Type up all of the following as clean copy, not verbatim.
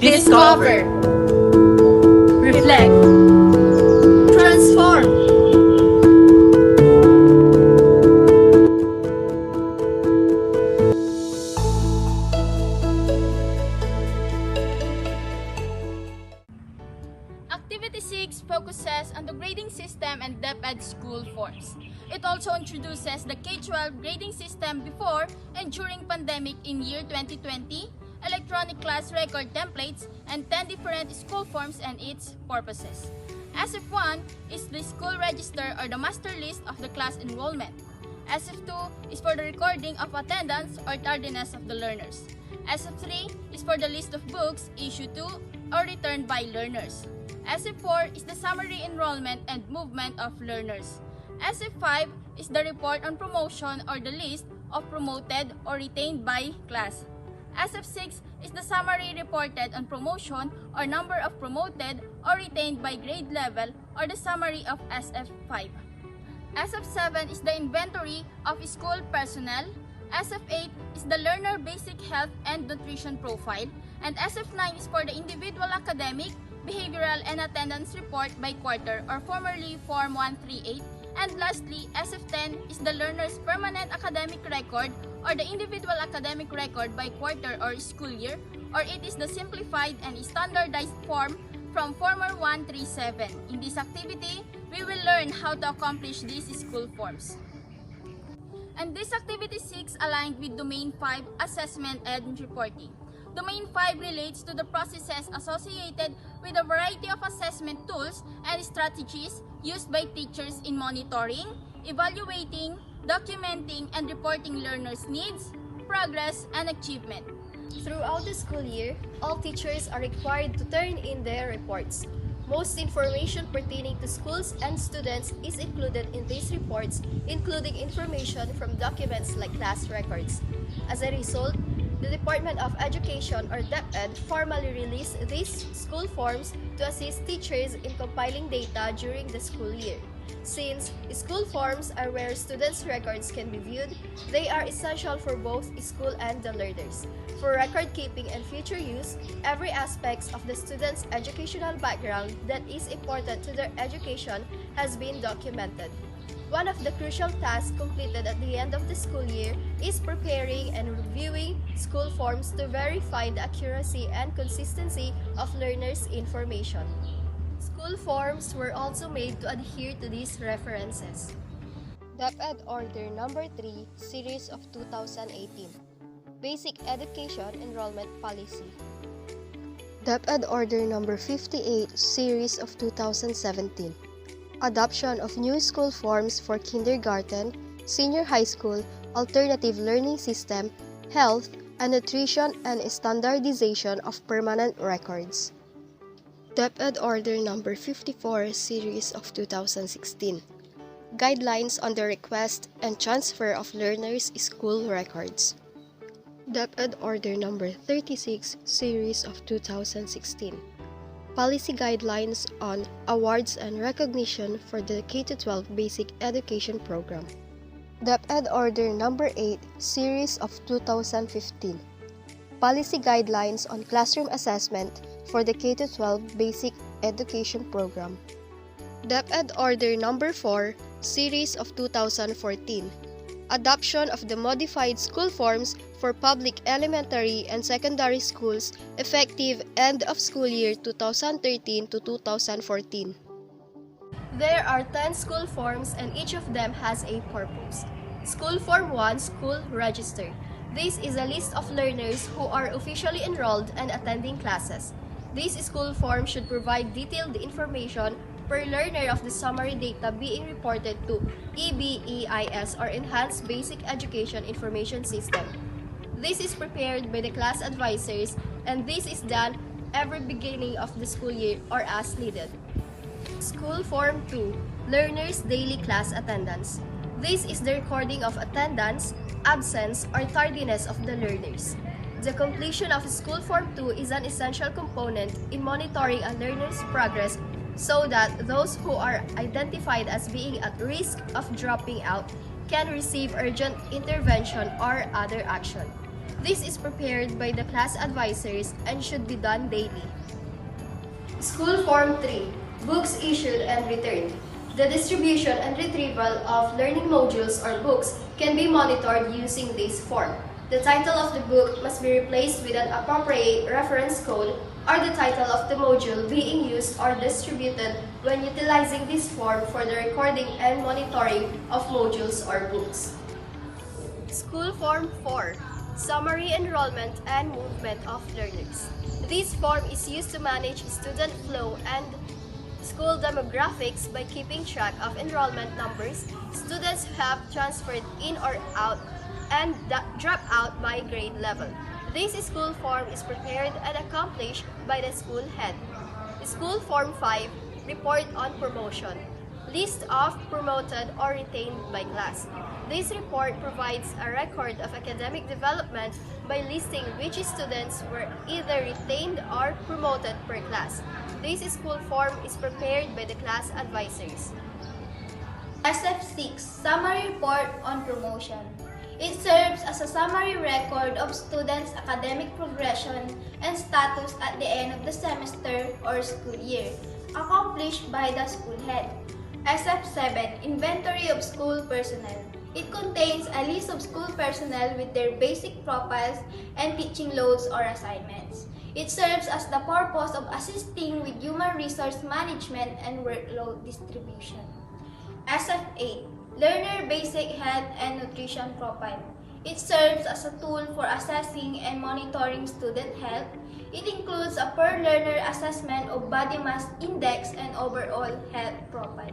Discover, reflect, transform. Activity 6 focuses on the grading system and DepEd School forms. It also introduces the K-12 grading system before and during pandemic in year 2020, electronic class record templates, and 10 different school forms and its purposes. SF1 is the school register or the master list of the class enrollment. SF2 is for the recording of attendance or tardiness of the learners. SF3 is for the list of books issued to or returned by learners. SF4 is the summary enrollment and movement of learners. SF5 is the report on promotion or the list of promoted or retained by class. SF6 is the summary reported on promotion or number of promoted or retained by grade level or the summary of SF5. SF7 is the inventory of school personnel. SF8 is the learner basic health and nutrition profile. And SF9 is for the individual academic, behavioral, and attendance report by quarter or formerly Form 138. And lastly, SF10 is the learner's permanent academic record or the individual academic record by quarter or school year, or it is the simplified and standardized form from former 137. In this activity, we will learn how to accomplish these school forms. And this activity 6 aligned with Domain 5 Assessment and Reporting. Domain 5 relates to the processes associated with a variety of assessment tools and strategies used by teachers in monitoring, evaluating, documenting, and reporting learners' needs, progress, and achievement. Throughout the school year, all teachers are required to turn in their reports. Most information pertaining to schools and students is included in these reports, including information from documents like class records. As a result, the Department of Education or DepEd formally released these school forms to assist teachers in compiling data during the school year. Since school forms are where students' records can be viewed, they are essential for both school and the learners. For record keeping and future use, every aspect of the student's educational background that is important to their education has been documented. One of the crucial tasks completed at the end of the school year is preparing and reviewing school forms to verify the accuracy and consistency of learners' information. School forms were also made to adhere to these references. DepEd Order No. 3, Series of 2018. Basic Education Enrollment Policy. DepEd Order No. 58, Series of 2017. Adoption of new school forms for kindergarten, senior high school, alternative learning system, health and nutrition, and standardization of permanent records. DepEd Order No. 54, Series of 2016. Guidelines on the request and transfer of learners' school records. DepEd Order No. 36, Series of 2016. Policy Guidelines on Awards and Recognition for the K-12 Basic Education Program. DepEd Order No. 8, Series of 2015. Policy Guidelines on Classroom Assessment for the K-12 Basic Education Program. DepEd Order No. 4, Series of 2014. Adoption of the modified school forms for public elementary and secondary schools effective end of school year 2013 to 2014. There are 10 school forms and each of them has a purpose. School Form 1, School Register. This is a list of learners who are officially enrolled and attending classes. This school form should provide detailed information per learner of the summary data being reported to BEE-EGE or Enhanced Basic Education Information System. This is prepared by the class advisors and this is done every beginning of the school year or as needed. School Form 2, Learners' Daily Class Attendance. This is the recording of attendance, absence, or tardiness of the learners. The completion of School Form 2 is an essential component in monitoring a learner's progress so that those who are identified as being at risk of dropping out can receive urgent intervention or other action. This is prepared by the class advisors and should be done daily. School Form 3, Books Issued and Returned. The distribution and retrieval of learning modules or books can be monitored using this form. The title of the book must be replaced with an appropriate reference code or the title of the module being used or distributed when utilizing this form for the recording and monitoring of modules or books. School Form 4, Summary, Enrollment, and Movement of Learners. This form is used to manage student flow and school demographics by keeping track of enrollment numbers, students who have transferred in or out, and drop out by grade level. This school form is prepared and accomplished by the school head. School Form 5, Report on Promotion. List of promoted or retained by class. This report provides a record of academic development by listing which students were either retained or promoted per class. This school form is prepared by the class advisors. SF6, Summary Report on Promotion. It serves as a summary record of students' academic progression and status at the end of the semester or school year, accomplished by the school head. SF7, Inventory of School Personnel. It contains a list of school personnel with their basic profiles and teaching loads or assignments. It serves as the purpose of assisting with human resource management and workload distribution. SF8, Learner Basic Health and Nutrition Profile. It serves as a tool for assessing and monitoring student health. It includes a per-learner assessment of body mass index and overall health profile.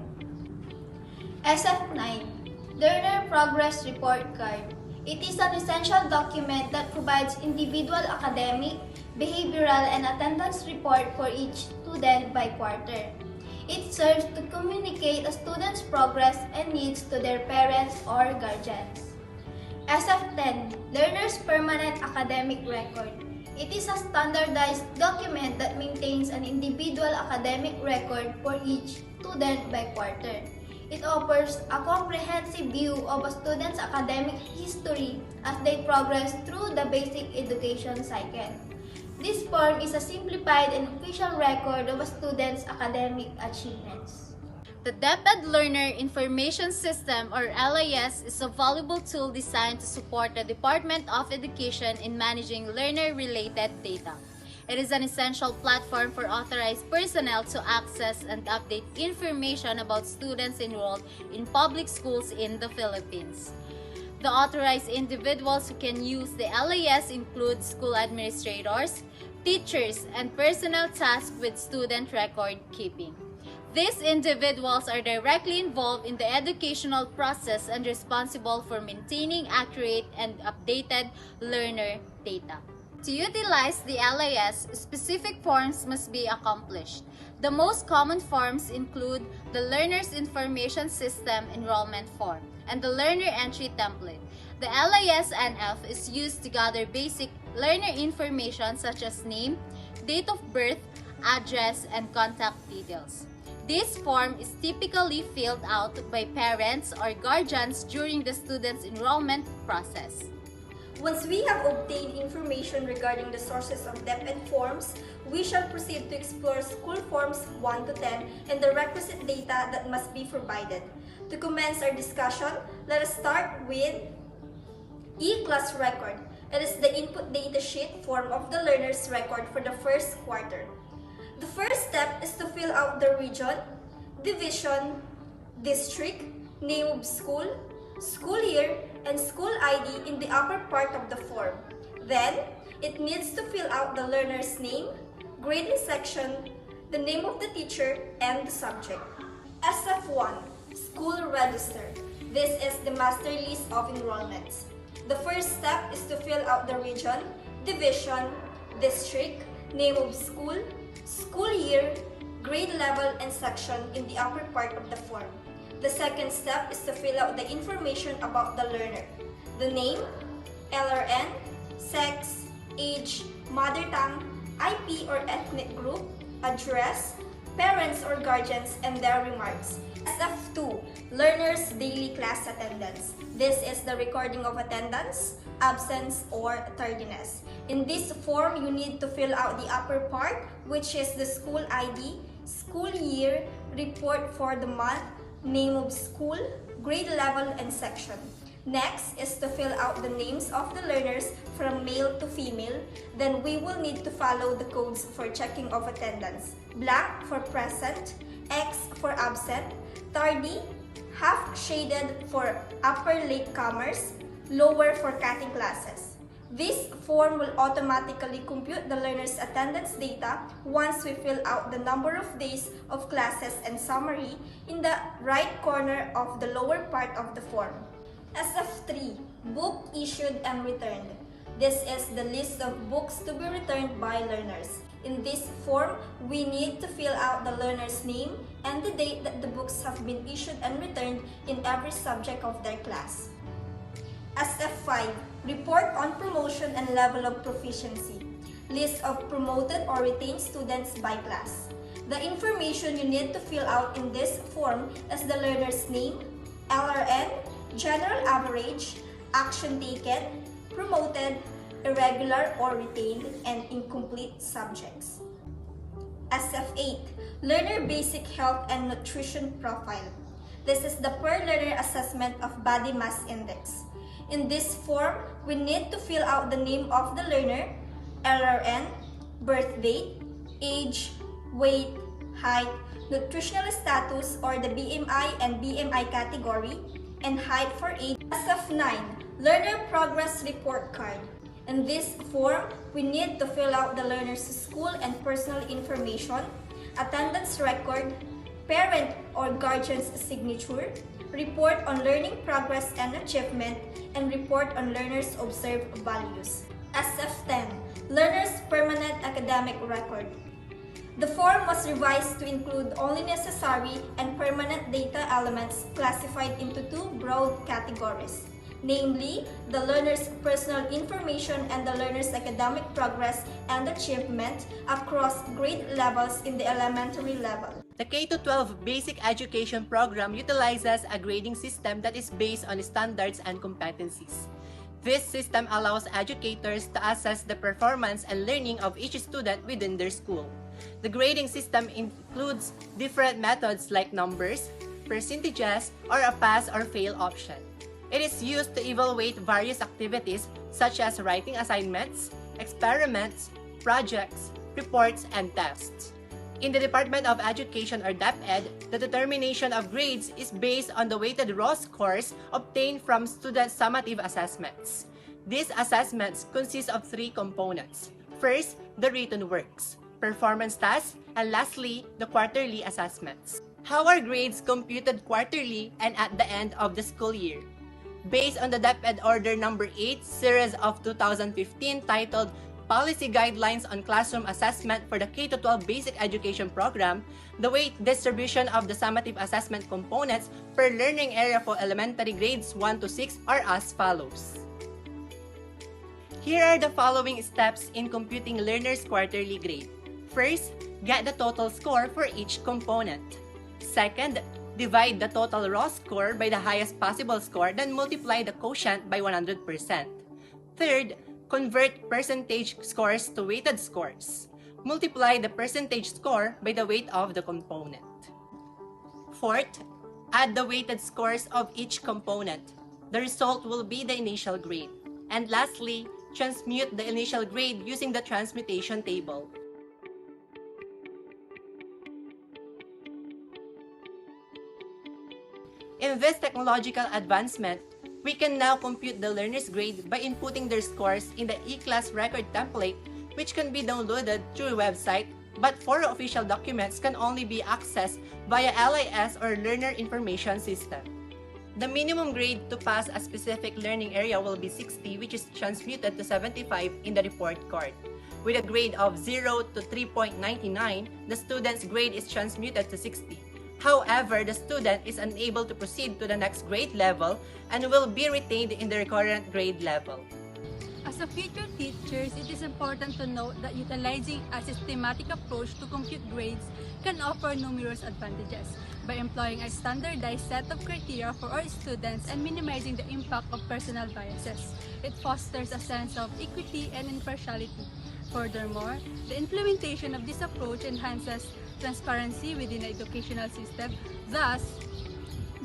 SF9, Learner Progress Report Card. It is an essential document that provides individual academic, behavioral, and attendance report for each student by quarter. It serves to communicate a student's progress and needs to their parents or guardians. SF10, Learner's Permanent Academic Record. It is a standardized document that maintains an individual academic record for each student by quarter. It offers a comprehensive view of a student's academic history as they progress through the basic education cycle. This form is a simplified and official record of a student's academic achievements. The DepEd Learner Information System, or LIS, is a valuable tool designed to support the Department of Education in managing learner-related data. It is an essential platform for authorized personnel to access and update information about students enrolled in public schools in the Philippines. The authorized individuals who can use the LIS include school administrators, teachers, and personnel tasked with student record keeping. These individuals are directly involved in the educational process and responsible for maintaining accurate and updated learner data. To utilize the LIS, specific forms must be accomplished. The most common forms include the Learner's Information System Enrollment Form and the Learner Entry Template. The LIS-NF is used to gather basic learner information such as name, date of birth, address, and contact details. This form is typically filled out by parents or guardians during the student's enrollment process. Once we have obtained information regarding the sources of DepEd forms, we shall proceed to explore School Forms 1 to 10 and the requisite data that must be provided. To commence our discussion, let us start with E-Class Record. It is the input data sheet form of the learner's record for the first quarter. The first step is to fill out the region, division, district, name of school, school year, and school ID in the upper part of the form. Then, it needs to fill out the learner's name, grading section, the name of the teacher, and the subject. SF1, School Register. This is the master list of enrollments. The first step is to fill out the region, division, district, name of school, school year, grade level, and section in the upper part of the form. The second step is to fill out the information about the learner. The name, LRN, sex, age, mother tongue, IP or ethnic group, address, parents or guardians, and their remarks. SF2, Learner's Daily Class Attendance. This is the recording of attendance, absence, or tardiness. In this form, you need to fill out the upper part, which is the school ID, school year, report for the month, name of school, grade level, and section. Next is to fill out the names of the learners from male to female. Then we will need to follow the codes for checking of attendance. Blank for present, X for absent, tardy, half shaded for upper latecomers, lower for cutting classes. This form will automatically compute the learner's attendance data once we fill out the number of days of classes and summary in the right corner of the lower part of the form. SF3, book issued and returned. This is the list of books to be returned by learners. In this form, we need to fill out the learner's name and the date that the books have been issued and returned in every subject of their class. SF5, report on promotion and level of proficiency. List of promoted or retained students by class. The information you need to fill out in this form is the learner's name, LRN, general average, action taken, promoted, irregular or retained, and incomplete subjects. SF8, learner basic health and nutrition profile. This is the per learner assessment of body mass index. In this form, we need to fill out the name of the learner, LRN, birth date, age, weight, height, nutritional status or the BMI and BMI category, and height for age. SF9, learner progress report card. In this form, we need to fill out the learner's school and personal information, attendance record, parent or guardian's signature, report on learning progress and achievement, and report on learners' observed values. SF10, learner's permanent academic record. The form was revised to include only necessary and permanent data elements classified into two broad categories, namely the learner's personal information and the learner's academic progress and achievement across grade levels in the elementary level. The K-12 basic education program utilizes a grading system that is based on standards and competencies. This system allows educators to assess the performance and learning of each student within their school. The grading system includes different methods like numbers, percentages, or a pass or fail option. It is used to evaluate various activities such as writing assignments, experiments, projects, reports, and tests. In the Department of Education or DepEd, the determination of grades is based on the weighted raw scores obtained from student summative assessments. These assessments consist of three components. First, the written works, performance tasks, and lastly, the quarterly assessments. How are grades computed quarterly and at the end of the school year? Based on the DepEd Order No. 8, Series of 2015 titled Policy Guidelines on Classroom Assessment for the K-12 Basic Education Program, the weight distribution of the summative assessment components per learning area for elementary grades 1 to 6 are as follows. Here are the following steps in computing learners' quarterly grade. First, get the total score for each component. Second, divide the total raw score by the highest possible score, then multiply the quotient by 100%. Third, convert percentage scores to weighted scores. Multiply the percentage score by the weight of the component. Fourth, add the weighted scores of each component. The result will be the initial grade. And lastly, transmute the initial grade using the transmutation table. In this technological advancement, we can now compute the learner's grade by inputting their scores in the e-class record template, which can be downloaded through a website, but for official documents can only be accessed via LIS or Learner Information System. The minimum grade to pass a specific learning area will be 60, which is transmuted to 75 in the report card. With a grade of 0 to 3.99, the student's grade is transmuted to 60. However, the student is unable to proceed to the next grade level and will be retained in the recurrent grade level. As a future teachers, it is important to note that utilizing a systematic approach to compute grades can offer numerous advantages. By employing a standardized set of criteria for our students and minimizing the impact of personal biases, it fosters a sense of equity and impartiality. Furthermore, the implementation of this approach enhances transparency within the educational system. Thus,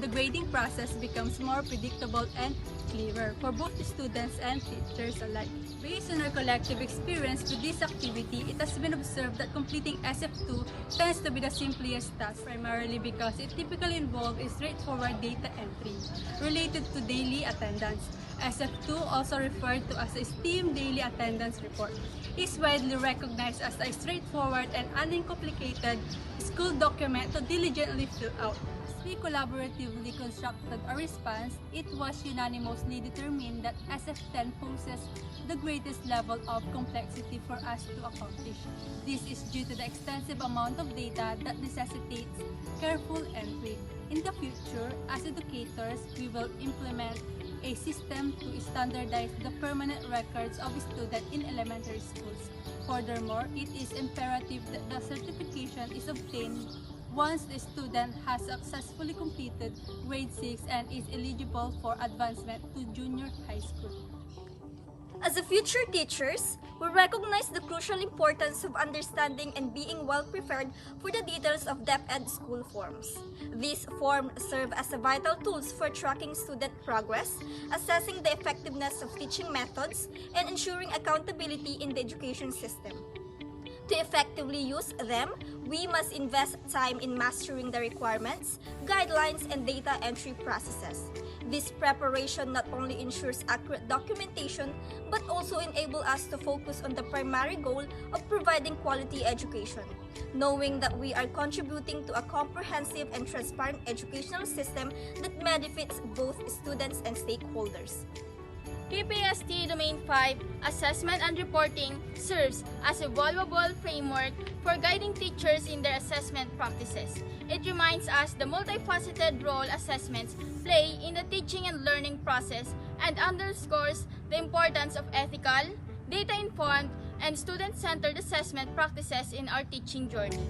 the grading process becomes more predictable and clearer for both the students and teachers alike. Based on our collective experience with this activity, it has been observed that completing SF2 tends to be the simplest task, primarily because it typically involves a straightforward data entry related to daily attendance. SF2, also referred to as a STEAM Daily Attendance Report, is widely recognized as a straightforward and uncomplicated school document to diligently fill out. We collaboratively constructed a response. It was unanimously determined that SF10 poses the greatest level of complexity for us to accomplish. This is due to the extensive amount of data that necessitates careful entry. In the future, as educators, we will implement a system to standardize the permanent records of students in elementary schools. Furthermore, it is imperative that the certification is obtained once the student has successfully completed grade 6 and is eligible for advancement to junior high school. As a future teachers, we recognize the crucial importance of understanding and being well prepared for the details of DepEd School forms. These forms serve as a vital tools for tracking student progress, assessing the effectiveness of teaching methods, and ensuring accountability in the education system. To effectively use them, we must invest time in mastering the requirements, guidelines, and data entry processes. This preparation not only ensures accurate documentation, but also enables us to focus on the primary goal of providing quality education, knowing that we are contributing to a comprehensive and transparent educational system that benefits both students and stakeholders. PPST Domain 5 Assessment and Reporting serves as a valuable framework for guiding teachers in their assessment practices. It reminds us the multifaceted role assessments play in the teaching and learning process and underscores the importance of ethical, data-informed, and student-centered assessment practices in our teaching journey.